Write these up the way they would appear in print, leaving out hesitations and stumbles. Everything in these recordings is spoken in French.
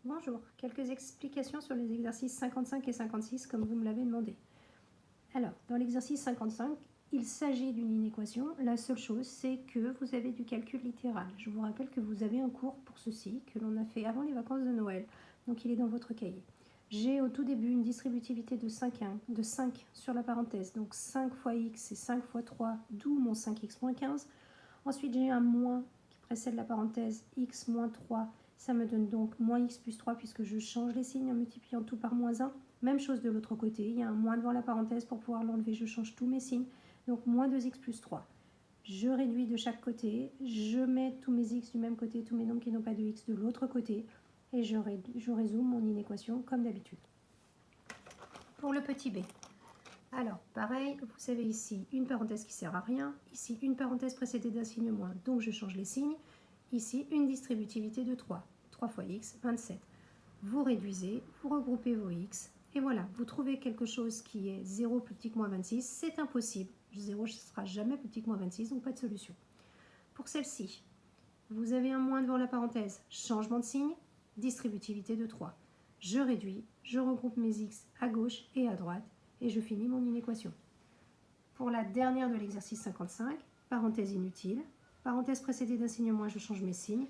Bonjour, quelques explications sur les exercices 55 et 56 comme vous me l'avez demandé. Alors, dans l'exercice 55, il s'agit d'une inéquation. La seule chose, c'est que vous avez du calcul littéral. Je vous rappelle que vous avez un cours pour ceci, que l'on a fait avant les vacances de Noël. Donc, il est dans votre cahier. J'ai au tout début une distributivité de 5 sur la parenthèse. Donc, 5 fois x, c'est 5 fois 3, d'où mon 5x moins 15. Ensuite, j'ai un moins qui précède la parenthèse, x moins 3. Ça me donne donc moins x plus 3 puisque je change les signes en multipliant tout par moins 1. Même chose de l'autre côté, il y a un moins devant la parenthèse pour pouvoir l'enlever, je change tous mes signes. Donc moins 2x plus 3. Je réduis de chaque côté, je mets tous mes x du même côté, tous mes nombres qui n'ont pas de x de l'autre côté, et je résous mon inéquation comme d'habitude. Pour le petit b, alors pareil, vous avez ici une parenthèse qui ne sert à rien, ici une parenthèse précédée d'un signe moins, donc je change les signes. Ici, une distributivité de 3. 3 fois x, 27. Vous réduisez, vous regroupez vos x, et voilà, vous trouvez quelque chose qui est 0 plus petit que moins 26. C'est impossible. 0 ne sera jamais plus petit que moins 26, donc pas de solution. Pour celle-ci, vous avez un moins devant la parenthèse, changement de signe, distributivité de 3. Je réduis, je regroupe mes x à gauche et à droite, et je finis mon inéquation. Pour la dernière de l'exercice 55, parenthèse inutile, parenthèse précédée d'un signe moins, je change mes signes.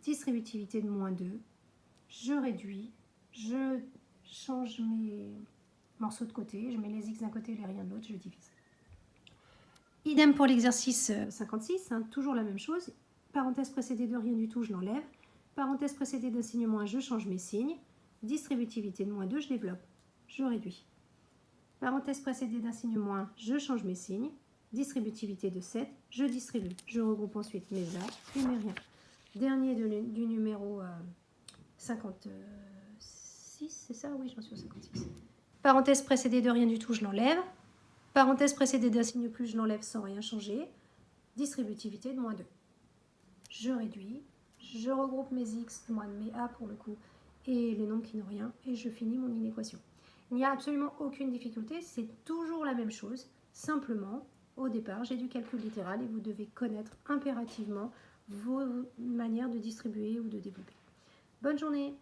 Distributivité de moins 2. Je réduis. Je change mes morceaux de côté. Je mets les x d'un côté et les rien de l'autre. Je divise. Idem pour l'exercice 56. Toujours la même chose. Parenthèse précédée de rien du tout, je l'enlève. Parenthèse précédée d'un signe moins, je change mes signes. Distributivité de moins 2, je développe. Je réduis. Parenthèse précédée d'un signe moins, je change mes signes. Distributivité de 7, je distribue. Je regroupe ensuite mes A et mes rien. Dernier du numéro 56, c'est ça? Oui, j'en suis au 56. Parenthèse précédée de rien du tout, je l'enlève. Parenthèse précédée d'un signe plus, je l'enlève sans rien changer. Distributivité de moins 2. Je réduis. Je regroupe mes x, moins mes A pour le coup, et les nombres qui n'ont rien, et je finis mon inéquation. Il n'y a absolument aucune difficulté, c'est toujours la même chose. Simplement, au départ, j'ai du calcul littéral et vous devez connaître impérativement vos manières de distribuer ou de développer. Bonne journée!